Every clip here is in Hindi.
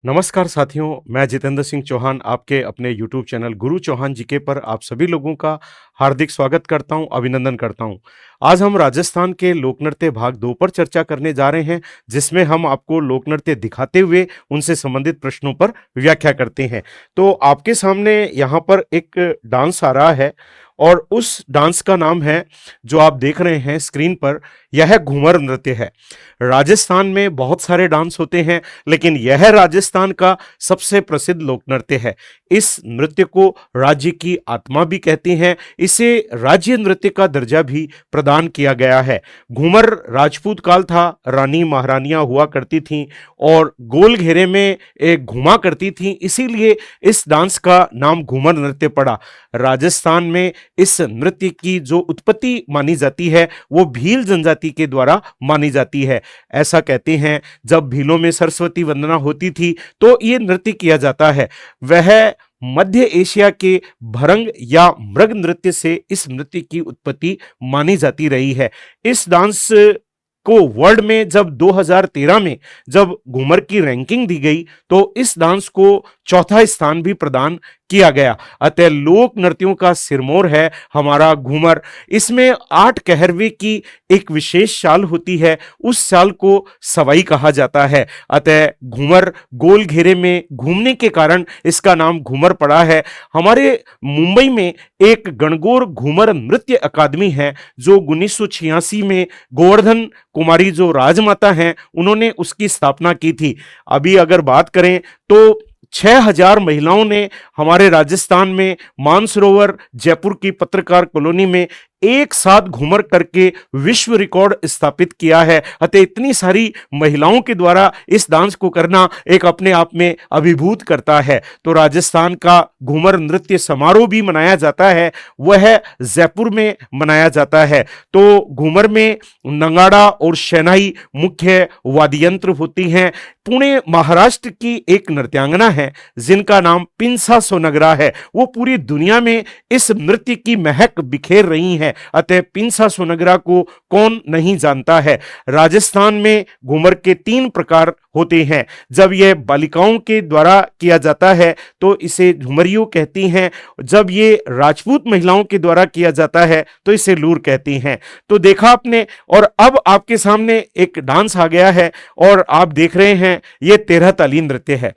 नमस्कार साथियों, मैं जितेंद्र सिंह चौहान आपके अपने YouTube चैनल गुरु चौहान जीके पर आप सभी लोगों का हार्दिक स्वागत करता हूं, अभिनंदन करता हूं। आज हम राजस्थान के लोक नृत्य भाग 2 पर चर्चा करने जा रहे हैं, जिसमें हम आपको लोक नृत्य दिखाते हुए उनसे संबंधित प्रश्नों पर व्याख्या करते हैं। तो आपके सामने यहाँ पर एक डांस आ रहा है और उस डांस का नाम है, जो आप देख रहे हैं स्क्रीन पर, यह घूमर नृत्य है। राजस्थान में बहुत सारे डांस होते हैं, लेकिन यह राजस्थान का सबसे प्रसिद्ध लोक नृत्य है। इस नृत्य को राज्य की आत्मा भी कहते हैं। इसे राज्य नृत्य का दर्जा भी प्रदान किया गया है। घूमर राजपूत काल था, रानी महारानियां हुआ करती थीं और गोल घेरे में एक घुमा करती थीं, इसीलिए इस डांस का नाम घूमर नृत्य पड़ा। राजस्थान में इस नृत्य की जो उत्पत्ति मानी जाती है वो भील जनजाति के द्वारा मानी जाती है। ऐसा कहते हैं, जब भीलों में सरस्वती वंदना होती थी तो ये नृत्य किया जाता है। वह मध्य एशिया के भरंग या मृग नृत्य से इस नृत्य की उत्पत्ति मानी जाती रही है। इस डांस को वर्ल्ड में जब 2013 में जब घूमर की रैंकिंग दी गई तो इस डांस को चौथा स्थान भी प्रदान किया गया। अतः लोक नृत्यों का सिरमौर है हमारा घूमर। इसमें 8 कहरवे की एक विशेष चाल होती है, उस चाल को सवाई कहा जाता है। अतः घूमर गोल घेरे में घूमने के कारण इसका नाम घूमर पड़ा है। हमारे मुंबई में एक गणगौर घूमर नृत्य अकादमी है, जो 1986 में गोवर्धन कुमारी जो राजमाता हैं उन्होंने उसकी स्थापना की थी। अभी अगर बात करें तो 6000 महिलाओं ने हमारे राजस्थान में मानसरोवर जयपुर की पत्रकार कॉलोनी में एक साथ घूमर करके विश्व रिकॉर्ड स्थापित किया है। अतः इतनी सारी महिलाओं के द्वारा इस डांस को करना एक अपने आप में अभिभूत करता है। तो राजस्थान का घूमर नृत्य समारोह भी मनाया जाता है, वह जयपुर में मनाया जाता है। तो घूमर में नगाड़ा और शहनाई मुख्य वाद्य यंत्र होती हैं। पुणे महाराष्ट्र की एक नृत्यांगना है जिनका नाम पिंसा सोनगरा है, वो पूरी दुनिया में इस नृत्य की महक बिखेर रही हैं। अतः पिंसा सोनगरा को कौन नहीं जानता है। राजस्थान में घूमर के 3 प्रकार होते हैं। जब यह बालिकाओं के द्वारा किया जाता है तो इसे झुमरियों कहती हैं, जब ये राजपूत महिलाओं के द्वारा किया जाता है तो इसे लूर कहती हैं। तो देखा आपने, और अब आपके सामने एक डांस आ गया है और आप देख रहे हैं ये 13 ताली नृत्य है।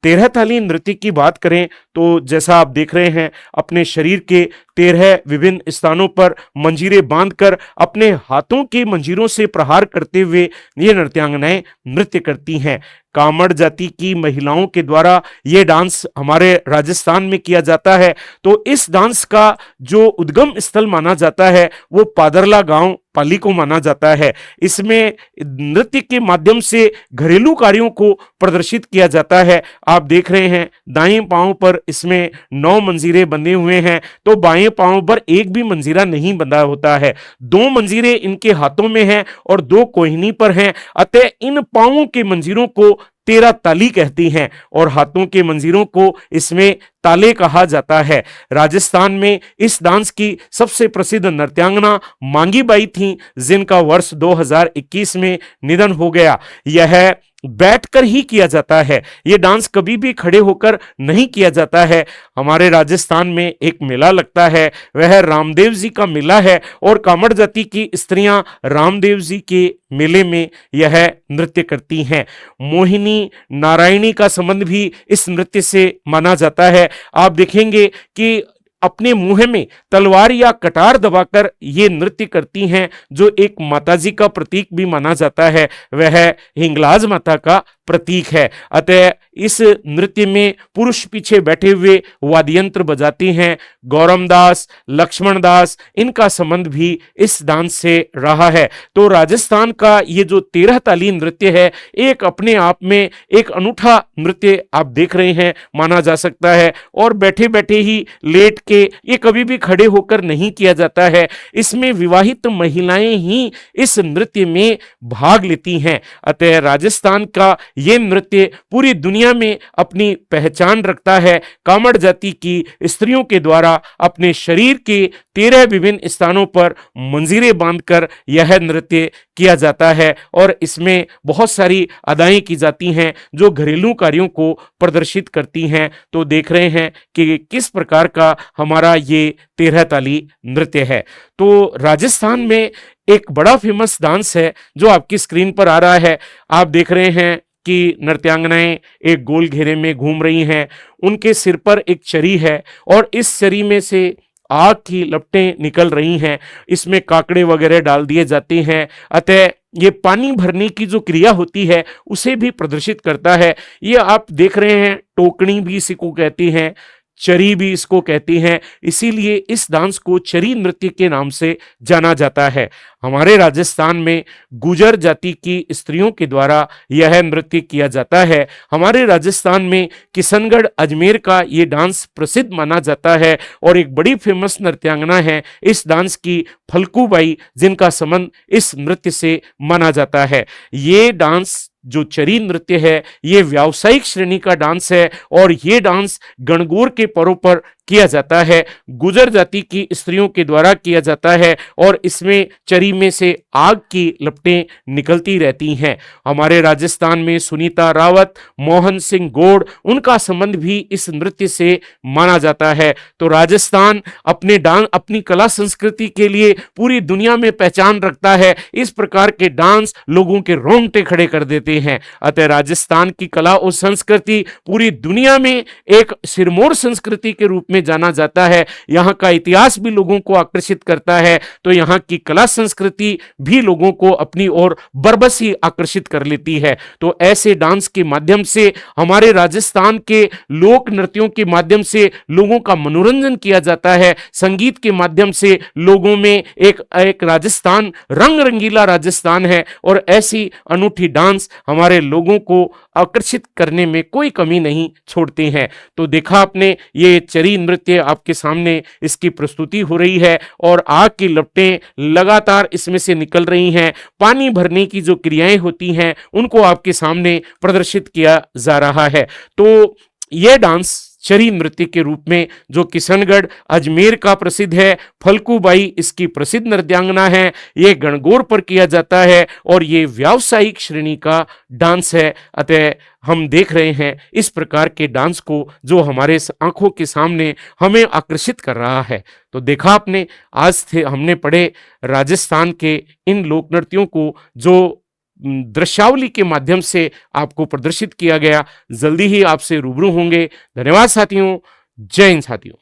13 ताली नृत्य की बात करें तो जैसा आप देख रहे हैं, अपने शरीर के 13 विभिन्न स्थानों पर मंजीरे बांधकर अपने हाथों के मंजीरों से प्रहार करते हुए ये नृत्यांगनाएं नृत्य करती हैं। कामड़ जाति की महिलाओं के द्वारा ये डांस हमारे राजस्थान में किया जाता है। तो इस डांस का जो उद्गम स्थल माना जाता है वो पादरला गांव पाली को माना जाता है। इसमें नृत्य के माध्यम से घरेलू कार्यों को प्रदर्शित किया जाता है। आप देख रहे हैं दाएं पांव पर इसमें 9 मंजीरे बंधे हुए हैं, तो बाएं पांव पर एक भी मंजीरा नहीं बंधा होता है। 2 मंजीरे इनके हाथों में हैं और 2 कोहिनी पर हैं। अतः इन पांवों के मंजीरों को 13 ताली कहती हैं और हाथों के मंजीरों को इसमें ताले कहा जाता है। राजस्थान में इस डांस की सबसे प्रसिद्ध नृत्यांगना मांगी बाई थी, जिनका वर्ष 2021 में निधन हो गया। यह बैठकर ही किया जाता है, यह डांस कभी भी खड़े होकर नहीं किया जाता है। हमारे राजस्थान में एक मेला लगता है, वह रामदेव जी का मेला है और कामड़ जाति की स्त्रियां रामदेव जी के मेले में यह नृत्य करती हैं। मोहिनी नारायणी का संबंध भी इस नृत्य से माना जाता है। आप देखेंगे कि अपने मुंह में तलवार या कटार दबाकर ये नृत्य करती हैं, जो एक माताजी का प्रतीक भी माना जाता है, वह हिंगलाज माता का प्रतीक है। अतः इस नृत्य में पुरुष पीछे बैठे हुए वाद्य यंत्र बजाती हैं। गौरम दास, लक्ष्मण दास, इनका संबंध भी इस डांस से रहा है। तो राजस्थान का ये जो 13 ताली नृत्य है, एक अपने आप में एक अनूठा नृत्य आप देख रहे हैं, माना जा सकता है। और बैठे बैठे ही लेट के, ये कभी भी खड़े होकर नहीं किया जाता है। इसमें विवाहित महिलाएं ही इस नृत्य में भाग लेती हैं। अतः राजस्थान का ये नृत्य पूरी दुनिया में अपनी पहचान रखता है। कामड़ जाति की स्त्रियों के द्वारा अपने शरीर के 13 विभिन्न स्थानों पर मंजीरे बांधकर यह नृत्य किया जाता है और इसमें बहुत सारी अदाएं की जाती हैं जो घरेलू कार्यों को प्रदर्शित करती हैं। तो देख रहे हैं कि किस प्रकार का हमारा ये 13 ताली नृत्य है। तो राजस्थान में एक बड़ा फेमस डांस है जो आपकी स्क्रीन पर आ रहा है। आप देख रहे हैं कि नृत्यांगनाएं एक गोल घेरे में घूम रही हैं, उनके सिर पर एक चरी है और इस चरी में से आग की लपटें निकल रही हैं। इसमें काकड़े वगैरह डाल दिए जाते हैं, अतः ये पानी भरने की जो क्रिया होती है उसे भी प्रदर्शित करता है। ये आप देख रहे हैं, टोकनी भी इसी को कहती हैं, चरी भी इसको कहती हैं, इसीलिए इस डांस को चरी नृत्य के नाम से जाना जाता है। हमारे राजस्थान में गुजर जाति की स्त्रियों के द्वारा यह नृत्य किया जाता है। हमारे राजस्थान में किशनगढ़ अजमेर का ये डांस प्रसिद्ध माना जाता है और एक बड़ी फेमस नृत्यांगना है इस डांस की, फलकूबाई, जिनका संबंध इस नृत्य से माना जाता है। ये डांस जो चरी नृत्य है ये व्यावसायिक श्रेणी का डांस है और ये डांस गणगौर के पर्व पर किया जाता है, गुजर जाति की स्त्रियों के द्वारा किया जाता है और इसमें चरी में से आग की लपटें निकलती रहती हैं। हमारे राजस्थान में सुनीता रावत, मोहन सिंह गौड़, उनका संबंध भी इस नृत्य से माना जाता है। तो राजस्थान अपनी कला संस्कृति के लिए पूरी दुनिया में पहचान रखता है। इस प्रकार के डांस लोगों के रोंगटे खड़े कर देते हैं। अतः राजस्थान की कला और संस्कृति पूरी दुनिया में एक सिरमौर संस्कृति के रूप में जाना जाता है। यहाँ का इतिहास भी लोगों को आकर्षित करता है, तो यहाँ की कला संस्कृति भी लोगों को अपनी ओर बरबसी आकर्षित कर लेती है। तो ऐसे डांस के माध्यम से, हमारे राजस्थान के लोक नृत्यों के माध्यम से लोगों का मनोरंजन किया जाता है। संगीत के माध्यम से लोगों में एक राजस्थान, रंग रंगीला राजस्थान है और ऐसी अनूठी डांस हमारे लोगों को आकर्षित करने में कोई कमी नहीं छोड़ते हैं। तो देखा आपने, ये चरी नृत्य आपके सामने इसकी प्रस्तुति हो रही है और आग की लपटें लगातार इसमें से निकल रही हैं। पानी भरने की जो क्रियाएं होती हैं उनको आपके सामने प्रदर्शित किया जा रहा है। तो यह डांस चरी नृत्य के रूप में जो किशनगढ़ अजमेर का प्रसिद्ध है, फलकूबाई इसकी प्रसिद्ध नृत्यांगना है, ये गणगौर पर किया जाता है और ये व्यावसायिक श्रेणी का डांस है। अतः हम देख रहे हैं इस प्रकार के डांस को जो हमारे आंखों के सामने हमें आकर्षित कर रहा है। तो देखा आपने, आज हमने पढ़े राजस्थान के इन लोक नृत्यों को जो दृश्यावली के माध्यम से आपको प्रदर्शित किया गया। जल्दी ही आपसे रूबरू होंगे। धन्यवाद साथियों। जय हिंद साथियों।